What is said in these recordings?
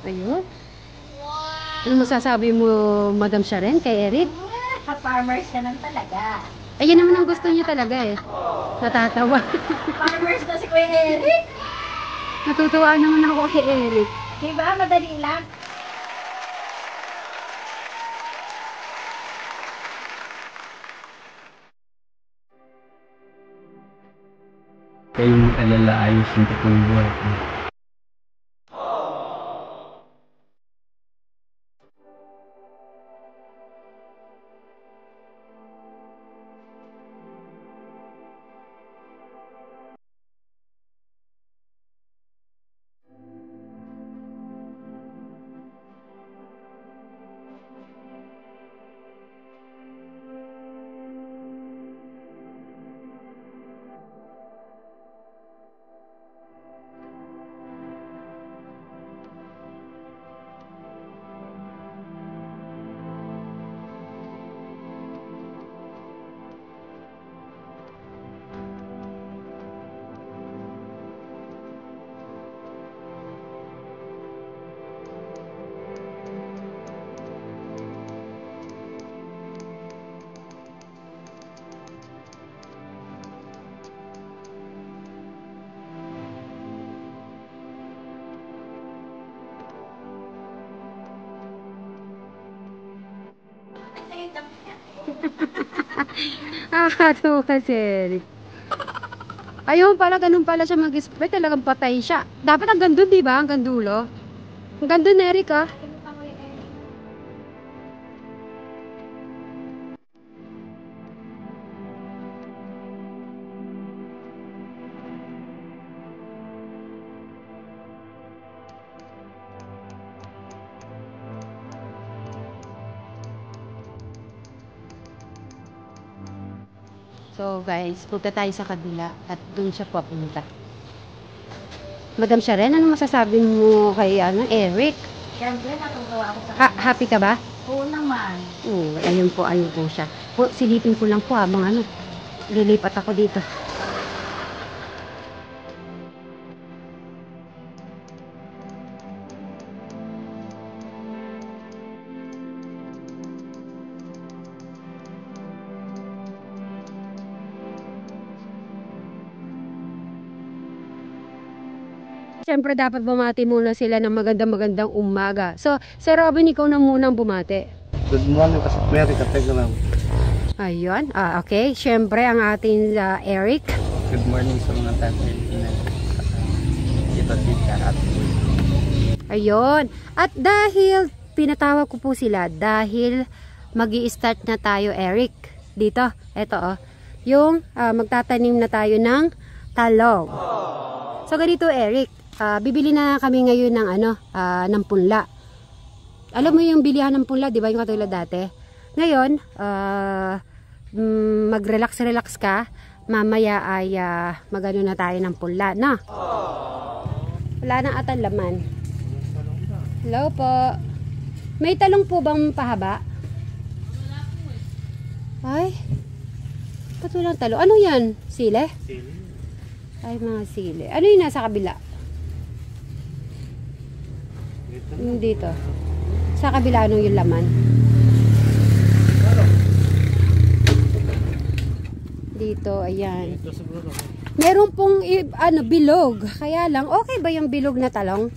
Ayun. Ano masasabi mo, Madam Sharon, kay Eric? Farmers ka lang talaga. Ayan naman ang gusto niya talaga eh. Natatawa. Farmers na si Kuya Eric. Natutuwa naman ako kay Eric. Diba? Madali lang. Kayong alala, ayusin ko po yung buhay ko. Nakakatawa kasi Eric. Ayun pala, ganun pala siya mag-spray. Talagang patay siya. Dapat hanggang doon, diba? Hanggang dulo. Hanggang doon, Eric, ah. So guys, punta tayo sa kabila at doon siya papunta. Madam Sharon, ano masasabi mo kay Eric? Siyempre, natutuwa ako sa Happy ka ba? Oo naman. Oo, ayun po siya. Silipin ko lang po habang lilipat ako dito. Siyempre dapat bumati muna sila ng magandang umaga. So, Sir Robin, ikaw na munang bumati. Good morning, kasi Mary, katega lang. Ayun, okay. Siyempre ang ating Eric. Good morning sa mga tatay na tita at Ayun. At dahil pinatawag ko po sila, dahil magi-start na tayo, Eric. Dito, eto yung magtatanim na tayo ng talong. So ganito, Eric. Bibili na kami ngayon ng ng punla. Alam mo yung bilihan ng punla, di ba, yung katulad dati? Ngayon, mag-relax ka. Mamaya ay magano na tayo ng punla, na? Wala nang atang laman. Hello po. May talong po bang pahaba? Ay, ba't walang talong? Ano yan? Sile? Sili. Ay, mga sili. Ano yung nasa kabila? Dito. Sa kabila, ano yung laman? Dito, ayan. Meron pong bilog. Kaya lang, okay ba yung bilog na talong?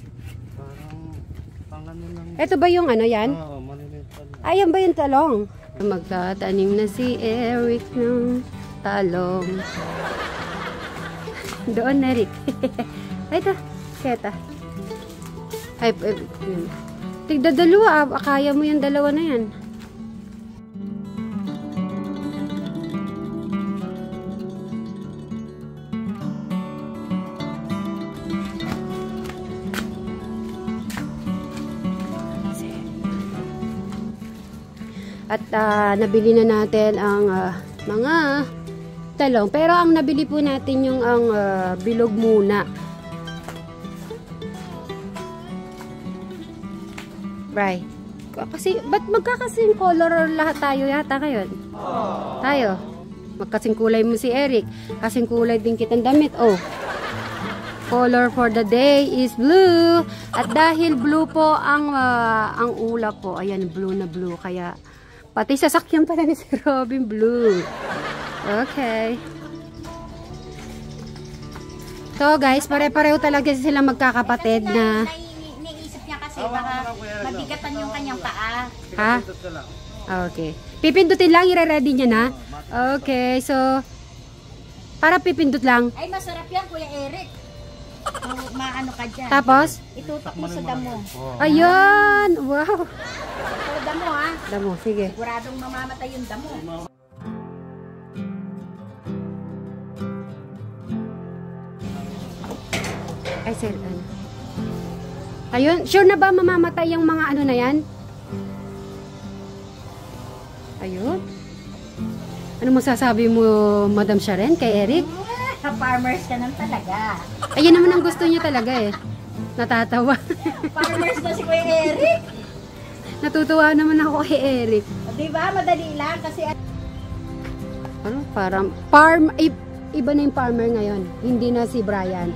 Parang lang. Ito ba yung yan? Oo, maliliit pa lang. Ayan ba yung talong? Magtatanim na si Eric ng talong. Doon, Eric. Ay, ito. Keta. Ay, tigda dalawa. Kaya mo yung dalawa na yan. At nabili na natin ang mga talong. Pero ang nabili po natin yung bilog muna. Right. Kasi, ba't magkakasing color lahat tayo yata ngayon? Tayo. Magkasing kulay mo si Eric. Kasing kulay din kitang damit. Oh. color for the day is blue. At dahil blue po ang ulap po, ayan, blue na blue. Kaya, pati sasakyan pala ni si Robin, blue. Okay. So guys, pare-pareho talaga sila magkakapatid na... Niisip niya kasi baka mabigatan yung kanyang paa. Ha? Okay. Pipindutin lang, i-ready niya na. Okay, so... Para pipindut lang. Ay, masarap yan, Kuya Eric. Maano ka dyan. Tapos? Itutok mo sa damo. Ayan! Wow! Sa damo, ha? Damo, sige. Siguradong mamamatay yung damo. Ay, sir, ano? Ayun, sure na ba mamamatay yung mga ano na yan? Ayun. Ano masasabi mo, Madam Sharon, kay Eric? Farmers ka nang talaga. Ayun naman ang gusto niya talaga eh. Natatawa. Farmers na si Kuya Eric. Natutuwa naman ako kay Eric. Diba? Madali lang kasi... Ano, parang iba na yung farmer ngayon. Hindi na si Brian.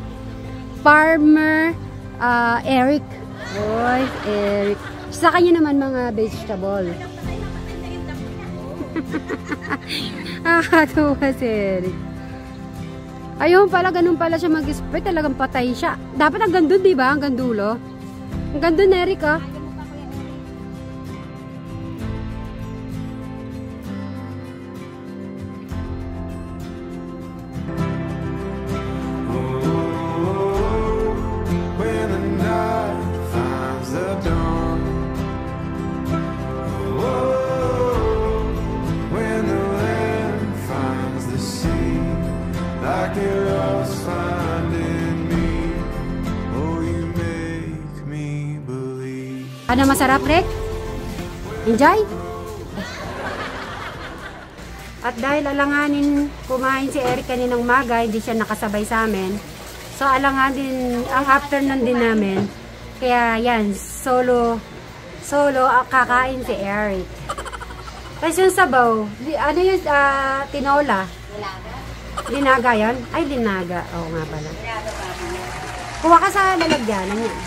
Farmer Eric. Boy, Eric. Sa kanya naman mga vegetable. Nakakatuwa si Eric. Ayun pala, ganun pala siya mag-spray. Talagang patay siya. Dapat hanggang doon, diba? Hanggang dulo. Hanggang doon, Eric, ah. Ano masarap, Rick? Enjoy? At dahil alanganin kumain si Eric kaninang umaga, hindi siya nakasabay sa amin. So alanganin ang afternoon din namin. Kaya yan, solo kakain si Eric. Tapos yung sabaw, ano yung tinola? Linaga yan? Ay, linaga. Oo nga pala. Kuha ka sa lalagyanan yan.